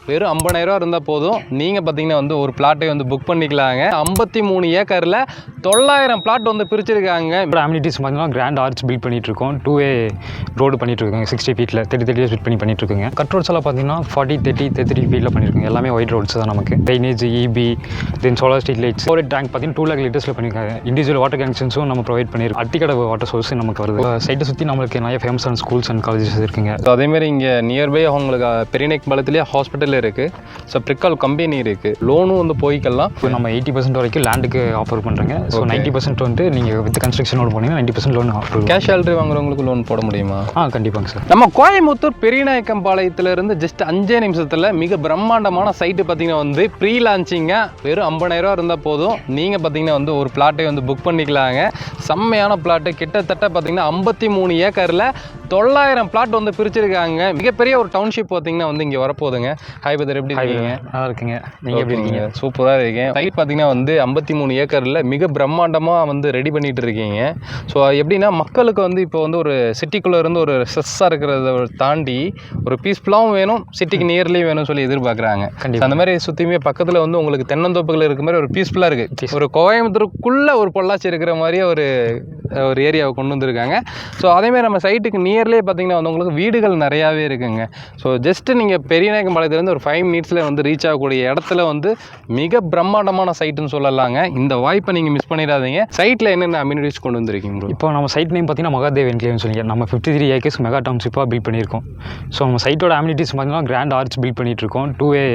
வெறும் 50,000 இருந்தால் போதும். நீங்கள் பார்த்தீங்கன்னா வந்து ஒரு பிளாட்டை வந்து புக் பண்ணிக்கலாங்க. 53 ஏக்கரில் 900 பிளாட் வந்து பிரிச்சிருக்காங்க. இப்போ அம்யூனிட்டிஸ் பார்த்தீங்கன்னா கிராண்ட் ஆர்ச் பில்ட் பண்ணிட்டு இருக்கோம். 2A ரோடு பண்ணிட்டு இருக்காங்க. 60 ஃபீட்டில் 30 ஃபீட் பண்ணிட்டு இருக்காங்க. கட் ரோட்ஸ் எல்லாம் பார்த்தீங்கன்னா 40, 30, 33 ஃபீட்டில் பண்ணியிருக்காங்க. எல்லாமே ஒயிட் ரோட்ஸ் தான் நமக்கு. Drainage, EB, then solar street lights, ஒரு டேங்க் பார்த்தீங்கன்னா 2 lakh லிட்டர்ஸில் பண்ணியிருக்காங்க. இண்டிவிஜுவல் வாட்டர் கனெக்ஷன்ஸும் நம்ம ப்ரொவைட் பண்ணியிருக்கோம். அத்திக்கடை வாட்டர் சோர்ஸ் நமக்கு வருது. சைட்டை சுற்றி நம்மளுக்கு நிறைய ஃபேமஸான ஸ்கூல்ஸ் அண்ட் காலேஜஸ் இருக்குங்க. ஸோ அதேமாதிரி இங்கே நியர்பை அவங்களுக்கு பெரியநேக் பாலத்திலேயே ஹாஸ்பிட்டல் இருக்குது. ஸோ பிரிக்கால் கம்பெனி இருக்குது. லோனும் வந்து போய்க்கலாம். இப்போ நம்ம 80% வரைக்கும் லேண்டுக்கு ஆஃபர் பண்ணுறோங்க. ஸோ 90% வந்து நீங்கள் வித் கன்ஸ்ட்ரக்ஷனோட போனீங்கன்னா 90% லோன் ஆஃபர். கேஷ் சேலரி வாங்குறவங்களுக்கு லோன் போட முடியுமா? கண்டிப்பாங்க சார். நம்ம கோயம்புத்தூர் பெரியநாயக்கம்பாளையத்திலிருந்து ஜஸ்ட் 5 நிமிஷத்தில் மிக பிரம்மாண்டமான சைட்டு பார்த்தீங்கன்னா வந்து ப்ரீ லான்ச்சிங்க. வெறும் 50,000 இருந்தால் போதும். நீங்கள் பார்த்தீங்கன்னா வந்து ஒரு பிளாட்டை வந்து புக் பண்ணிக்கலாங்க. செம்மையான பிளாட்டு. கிட்டத்தட்ட பார்த்தீங்கன்னா 53 ஏக்கரில் 900 பிளாட் வந்து பிரிச்சிருக்காங்க. மிகப்பெரிய ஒரு டவுன்ஷிப் பார்த்தீங்கன்னா வந்து இங்கே வரப்போகுதுங்க. ஹாய் பதர், எப்படி இருக்கீங்க? நல்லா இருக்குங்க. நீங்கள் எப்படி இருக்கீங்க? சூப்பராக இருக்கேன். சைட் பார்த்தீங்கன்னா வந்து 53 ஏக்கரில் மிக பிரம்மாண்டமாக வந்து ரெடி பண்ணிட்டு இருக்கீங்க. ஸோ எப்படின்னா மக்களுக்கு வந்து இப்போ வந்து ஒரு சிட்டிக்குள்ளே இருந்து ஒரு ஸ்ட்ரெஸ்ஸாக இருக்கிறத தாண்டி ஒரு பீஸ்ஃபுல்லாகவும் வேணும், சிட்டிக்கு நியர்லேயும் வேணும்னு சொல்லி எதிர்பார்க்குறாங்க. அந்த மாதிரி சுற்றியுமே பக்கத்தில் வந்து உங்களுக்கு தென்னந்தோப்புகள் இருக்கிற மாதிரி ஒரு பீஸ்ஃபுல்லாக இருக்குது. ஒரு கோயம்புத்தூருக்குள்ளே ஒரு பொள்ளாச்சி இருக்கிற மாதிரியே ஒரு ஏரியாவை கொண்டு வந்திருக்காங்க. ஸோ அதேமாதிரி நம்ம சைட்டுக்கு நியர்லேயே பார்த்தீங்கன்னா வந்து உங்களுக்கு வீடுகள் நிறையாவே இருக்குங்க. ஸோ ஜஸ்ட்டு நீங்கள் பெரியநாயக்கம்பாளையத்துலேருந்து ஒரு 5 மினிட்ஸில் வந்து ரீச் ஆகக்கூடிய இடத்துல வந்து மிக பிரம்மாண்டமான சைட்டுன்னு சொல்லலாங்க. இந்த வாய்ப்பை நீங்கள் மிஸ் பண்ணிடாதீங்க. சைட்டில் என்னென்ன அம்யூனிட்டிஸ் கொண்டு வந்திருக்கீங்க ப்ரோ? இப்போ நம்ம சைட் நேம் பார்த்தீங்கன்னா மகாதேவ் என்க்ளேவ்னு சொல்லி நம்ம 53 ஏக்கர்ஸ் மெகா டவுன்ஷிப்பாக பில்ட் பண்ணியிருக்கோம். ஸோ நம்ம சைட்டோட அம்யூனிட்டிஸ் பார்த்தீங்கன்னா கிராண்ட் ஆர்ச் பில்ட் பண்ணிட்டு இருக்கோம். 2A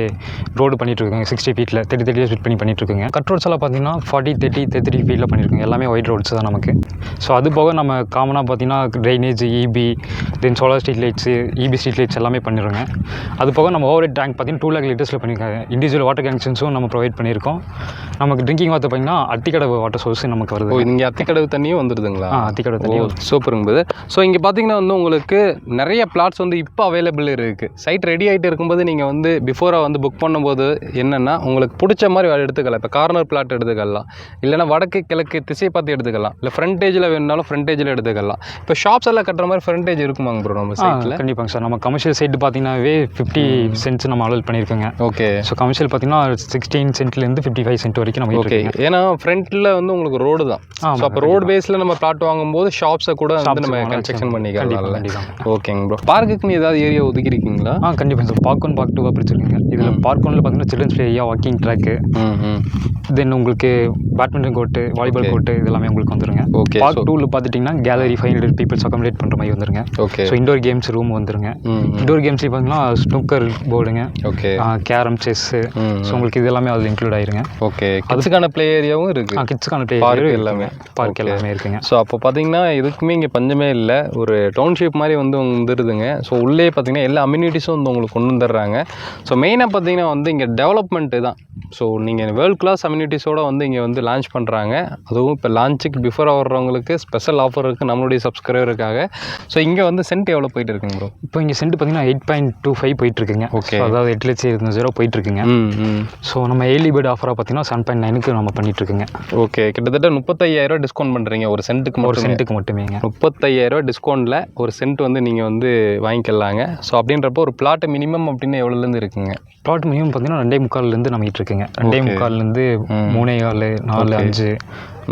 ரோடு பண்ணிட்டு இருக்காங்க. 60 ஃபீட்டில் 30 ஃபீட் பண்ணிட்டு இருக்காங்க. கட் ரோட்ஸ் எல்லாம் பார்த்தீங்கன்னா 40, 30, 33 ஃபீட்டில் பண்ணியிருக்காங்க. எல்லாமே ஒயிட் ரோட்ஸ் தான் நமக்கு. ஸோ அது போக நம்ம காமனாக பார்த்தீங்கன்னா drainage, EB, then solar street lights, EB street lights எல்லாமே பண்ணிடுறோங்க. அது போக நம்ம ஓவர் டேங்க் பார்த்தீங்கன்னா 2 lakh லிட்டர்ஸில் பண்ணியிருக்காங்க. இண்டிவிஜுவல் வாட்டர் கனெக்ஷன்ஸும் நம்ம ப்ரொவைட் பண்ணியிருக்கோம். நமக்கு ட்ரிங்கிங் வாட்டர் பார்த்தீங்கன்னா அத்திக்கடை வாட்டர் சோர்ஸ் நமக்கு வருது. இங்கே அத்திக்கடவு தண்ணியும் வந்துடுதுங்களா? அத்திக்கடை தண்ணியும் சூப்பருங்கும்போது. ஸோ இங்கே பார்த்தீங்கன்னா வந்து உங்களுக்கு நிறைய பிளாட்ஸ் வந்து இப்போ அவைலபிள் இருக்குது. சைட் ரெடி ஆகிட்டு இருக்கும்போது நீங்கள் வந்து பிஃபோராக வந்து புக் பண்ணும்போது என்னென்னா உங்களுக்கு பிடிச்ச மாதிரி எடுத்துக்கலாம். இப்போ கார்னர் பிளாட் எடுத்துக்கலாம், இல்லைனா வடக்கு கிழக்கு திசை பார்த்து எடுத்துக்கலாம், இல்லை ஃப்ரண்டேஜில் வேணுனாலும் ஃப்ரண்டேஜில் எடுத்துக்கலாம். இப்போ ஷாப்ஸ் எல்லாம் கட்டுற மாதிரி ஃப்ரண்டேஜ் இருக்குமாங்க ப்ரோ நம்ம சைட்டில்? கண்டிப்பாங்க சார். நம்ம கமர்ஷியல் சைட்டு பார்த்தீங்கன்னாவே 50 சென்ட்ஸ் நம்ம அலோட் பண்ணியிருக்கோங்க. ஓகே. ஸோ கமர்ஷியல் பார்த்தீங்கன்னா 16 சென்ட்லேருந்து 55 சென்ட் வரைக்கும் நம்ம. ஓகே. ஏன்னா ஃப்ரண்ட்டில் வந்து உங்களுக்கு ரோடு தான். ஸோ அப்போ ரோடு பேஸில் நம்ம பிளாட் வாங்கும்போது ஷாப்ஸை கூட வந்து நம்ம கன்ஸ்ட்ரக்ஷன் பண்ணிக்கலாம். ஓகேங்க ப்ரோ. பார்க்குக்குன்னு ஏதாவது ஏரியா ஒதுக்கிருக்கீங்களா? கண்டிப்பாக சார். Park 1, park 2 பிரிச்சிருக்கீங்க. இதில் பார்க் 1ல பார்த்தீங்கன்னா children's play area, walking track, then உங்களுக்கு பேட்மிண்டன் கோர்ட்டு, வாலிபால் கோர்ட்டு இதெல்லாமே உங்களுக்கு வந்துருங்க. ஓகே. பார்க் 2ல பார்த்துட்டிங்கன்னா கேலரி 500 பீப்பிள்ஸ் அகாமடேட் பண்ணுற மாதிரி வந்துருங்க. Okay. So indoor games room வந்துருங்க. இண்டோர் கேம்ஸ்லேயும் பார்த்தீங்கன்னா ஸ்னூக்கர் போர்டுங்க, ஓகே, கேரம், செஸ்ஸு, ஸோ உங்களுக்கு இது எல்லாமே அதில் இன்க்ளூட் ஆயிருங்க. ஓகே. கிட்ஸுக்கான ப்ளே ஏரியாவும் இருக்குது. கிட்ஸுக்கான ப்ளே ஏரியா எல்லாமே பார்க் எல்லாமே இருக்குங்க. ஸோ அப்போ பார்த்தீங்கன்னா இதுக்குமே இங்கே பஞ்சமே இல்லை. ஒரு டவுன்ஷிப் மாதிரி வந்து வந்துடுதுங்க. ஸோ உள்ளே பார்த்தீங்கன்னா எல்லா அம்யூனிட்டிஸும் வந்து உங்களுக்கு கொண்டு வந்துடுறாங்க. ஸோ மெயினாக பார்த்தீங்கன்னா வந்து இங்கே டெவலப்மெண்ட்டு தான். ஸோ நீங்கள் வேர்ல்ட் கிளாஸ் அம்யூனிட்டிஸோடு வந்து இங்கே வந்து லான்ச் பண்ணுறாங்க. அதுவும் இப்போ லான்ச்சுக்கு பிஃபோராக வர்றவங்களுக்கு ஸ்பெஷல் ஆஃபர் இருக்குது நம்மளுடைய சப்ஸ்கிரைபருக்காக. ஸோ இங்கே வந்து சென்ட் எவ்வளோ போயிட்டு இருக்குங்க ப்ரோ? இப்போ இங்கே சென்ட் பார்த்தீங்கன்னா 8.25 போயிட்டுருக்குங்க. ஓகே. அதாவது 8,20,000 போயிட்டுருக்குங்க. ஸோ நம்ம ஏர்லி பேர்ட் ஆஃபராக பார்த்தீங்கன்னா 7.9க்கு நம்ம பண்ணிட்டுருக்குங்க. ஓகே. கிட்டத்தட்ட 35,000 டிஸ்கவுண்ட் பண்ணுறீங்க ஒரு சென்ட்டுக்கு. ஒரு சென்ட்டுக்கு மட்டுமேங்க 35,000 டிஸ்கவுண்ட்டில் ஒரு சென்ட் வந்து நீங்கள் வந்து வாங்கிக்கலாங்க. ஸோ அப்படின்றப்போ ஒரு பிளாட் மினிமம் அப்படின்னு எவ்வளோலேருந்து இருக்குங்க? பிளாட் மினிமம் பார்த்தீங்கன்னா 2.25 நம்மகிட்ட இருக்குங்க. 2.25 3.4, 4, 5.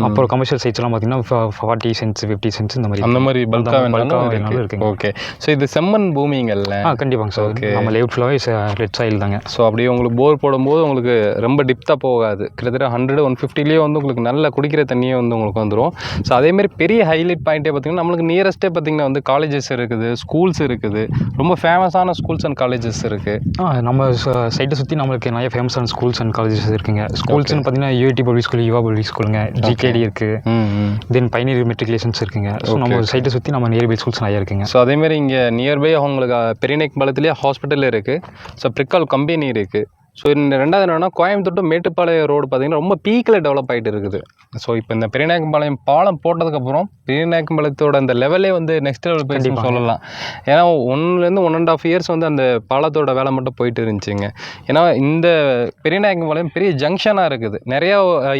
அப்புறம் கமர்ஷியல் சைட்ஸ்லாம் பார்த்தீங்கன்னா 40 சென்ட்ஸ், 50 சென்ட்ஸ் அந்த மாதிரி பல்காக வேணாலும் இருக்குங்க. ஓகே. ஸோ இது செம்மண் பூமிங்கள்ல? கண்டிப்பாங்க சார். ஓகே. நம்ம லேஅவுட் ஃபுல்லாகவே ரெட் சாயில் தாங்க. ஸோ அப்படியே உங்களுக்கு போர் போடும்போது உங்களுக்கு ரொம்ப டிப்த்தாக போகாது. கிட்டத்தட்ட 100-150லேயே வந்து உங்களுக்கு நல்ல குடிக்கிற தண்ணியே வந்து உங்களுக்கு வந்துடும். ஸோ அதேமாதிரி பெரிய ஹைலைட் பாயிண்ட்டே பார்த்தீங்கன்னா நம்மளுக்கு நியரஸ்ட்டே பார்த்தீங்கன்னா வந்து காலேஜஸ் இருக்குது, ஸ்கூல்ஸ் இருக்குது. ரொம்ப ஃபேமஸான ஸ்கூல்ஸ் அண்ட் காலேஜஸ் இருக்குது. நம்ம சைட்டை சுற்றி நம்மளுக்கு நிறைய ஃபேமஸான ஸ்கூல்ஸ் அண்ட் காலேஜஸ் இருக்குங்க. ஸ்கூல்ஸ்னு பார்த்தீங்கன்னா UIT பப்ளிக் ஸ்கூல், யுவா பப்ளிக் ஸ்கூலுங்க, GKD இருக்குது, தென் பைனியர் மெட்ரிகுலேஷன்ஸ் இருக்குங்க. ஸோ நம்ம சைட்டை சுற்றி நம்ம நியர்பை ஸ்கூல்ஸ் நிறைய இருக்குங்க. ஸோ அதேமாதிரி இங்கே நியர்பை அவங்களுக்கு பெரியநேக் பாலத்திலேயே ஹாஸ்பிட்டல் இருக்குது. ஸோ பிரிக்கால் கம்பெனி இருக்குது. ஸோ இந்த ரெண்டாவது என்னென்னா கோயம்புத்தூர் to மேட்டுப்பாளையம் ரோடு பார்த்தீங்கன்னா ரொம்ப பீக்கில் டெவலப் ஆகிட்டு இருக்குது. ஸோ இப்போ இந்த பெரியநாயக்கம்பாளையம் பாலம் போட்டதுக்கப்புறம் பெரியநாயக்கம்பாளையத்தோட அந்த லெவலே வந்து நெக்ஸ்ட் லெவல் போயிடுச்சுன்னு சொல்லலாம். ஏன்னா 1 1.5 இயர்ஸ் வந்து அந்த பாலத்தோட வேலை மட்டும் போயிட்டு இருந்துச்சுங்க. ஏன்னா இந்த பெரியநாயக்கம்பாளையம் பெரிய ஜங்ஷனாக இருக்குது. நிறையா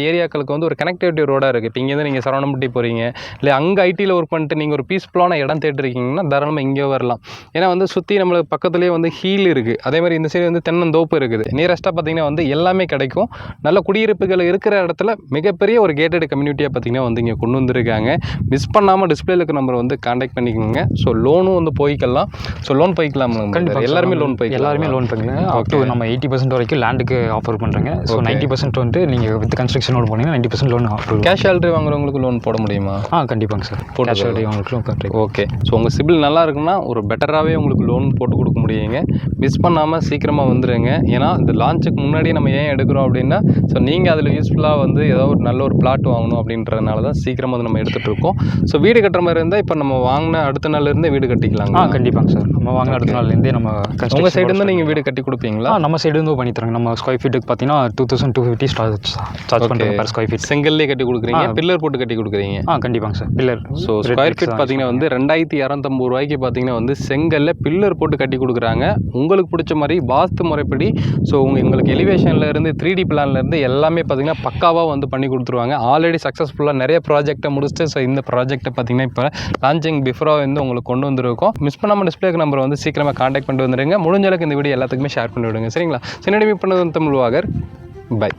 ஏரியாக்களுக்கு வந்து ஒரு கனெக்டிவிட்டி ரோடாக இருக்குது. இப்போ இங்கேருந்து நீங்கள் சரவணம்பட்டி போகிறீங்க, இல்லை அங்கே ஐடியில் ஒர்க் பண்ணிட்டு நீங்கள் ஒரு பீஸ்ஃபுல்லான இடம் தேடிருக்கீங்கன்னா தாராளமாக இங்கே வரலாம். ஏன்னா வந்து சுற்றி நம்மளுக்கு பக்கத்துலேயே வந்து ஹீல் இருக்குது. அதே மாதிரி இந்த சைடு வந்து தென்னந்தோப்பு இருக்குது. நியரஸ்ட்டாக பார்த்தீங்கன்னா வந்து எல்லாமே கிடைக்கும். நல்ல குடியிருப்புகள் இருக்கிற இடத்துல மிகப்பெரிய ஒரு கேட்டட் கம்யூனிட்டியாக பார்த்தீங்கன்னா வந்து இங்கே கொண்டு வந்திருக்காங்க. மிஸ் பண்ணாமல் டிஸ்பிளேல இருக்க நம்பர் வந்து காண்டாக்ட் பண்ணிக்கோங்க. ஸோ லோனும் வந்து போய்க்கலாம். ஸோ லோன் போய்க்கலாம். கண்டிப்பாக எல்லாருமே லோன் போய்க்கலாம். எல்லாருமே லோன் பண்ணிக்கலாம். அப் டு நம்ம 80% வரைக்கும் லேண்டுக்கு ஆஃபர் பண்ணுறேங்க. ஸோ 90% வந்து நீங்கள் வித் கன்ஸ்ட்ரக்ஷன் லோன் போனீங்கன்னா 90% லோன் ஆஃபர். கேஷ் சேலரி வாங்குறவங்களுக்கு லோன் போட முடியுமா? கண்டிப்பாங்க சார். கேஷ் சேலரி வாங்குறவங்களுக்கு ஓகே. ஸோ உங்கள் சிபில் நல்லா இருக்குன்னா ஒரு பெட்டராகவே உங்களுக்கு லோன் போட்டு கொடுக்க முடியுங்க. மிஸ் பண்ணாமல் சீக்கிரமாக வந்துடுங்க. ஏன்னா இந்த லான்ச்சுக்கு முன்னாடியே நம்ம ஏன் எடுக்கிறோம் அப்படின்னா, ஸோ நீங்கள் அதில் யூஸ்ஃபுல்லாக வந்து ஏதோ ஒரு நல்ல ஒரு பிளாட் வாங்கணும் அப்படின்றதுனால தான் சீக்கிரமாக வந்து நம்ம எடுத்துகிட்டு இருக்கோம். ஸோ வீடு கட்டுற மாதிரி இருந்தால் இப்போ நம்ம வாங்கின அடுத்த நாள்லேருந்தே வீடு கட்டிக்கலாங்க. கண்டிப்பாங்க சார். நம்ம வாங்கின அடுத்த நாள்லேருந்தே நம்ம உங்கள் சைடுலேருந்து நீங்கள் வீடு கட்டி கொடுப்பீங்களா? நம்ம சைடுலேருந்து பண்ணி தரோங்க. நம்ம ஸ்கொயர் ஃபீட்டுக்கு பார்த்தீங்கன்னா 2250 சார்ஜ் பண்ணுறோம் பர் ஸ்கொயர் ஃபீட். செங்கல்லே கட்டி கொடுக்குறீங்க, பில்லர் போட்டு கட்டி கொடுக்குறீங்க? கண்டிப்பாங்க sir. Pillar. So square feet பார்த்தீங்கன்னா வந்து 2250 ரூபாய்க்கு பார்த்தீங்கன்னா வந்து செங்கல்ல பில்லர் போட்டு கட்டி கொடுக்குறாங்க. உங்களுக்கு பிடிச்ச மாதிரி வாஸ்து முறைப்படி. ஸோ உங்களுக்கு எலிவேஷனில் இருந்து 3D பிளான்லேருந்து எல்லாமே பார்த்தீங்கன்னா பக்காவாக வந்து பண்ணி கொடுத்துருவாங்க. ஆல்ரெடி சக்ஸஸ்ஃபுல்லாக நிறைய ப்ராஜெக்ட்டை முடிச்சுட்டு ஸோ இந்த ப்ராஜெக்ட்டை பார்த்தீங்கன்னா இப்போ லான்ச்சிங் பிஃபோராக வந்து உங்களுக்கு கொண்டு வந்திருக்கோம். மிஸ் பண்ணாமல் டிஸ்பிளேக்கு நம்பர் வந்து சீக்கிரமாக காண்டாக்ட் பண்ணிட்டு வந்துடுங்க. முடிஞ்ச அளவுக்கு இந்த வீடியோ எல்லாத்துக்குமே ஷேர் பண்ணி விடுங்க. சரிங்களா? சின்னடி மீட் பண்ணது தமிழ் வாகர். பை.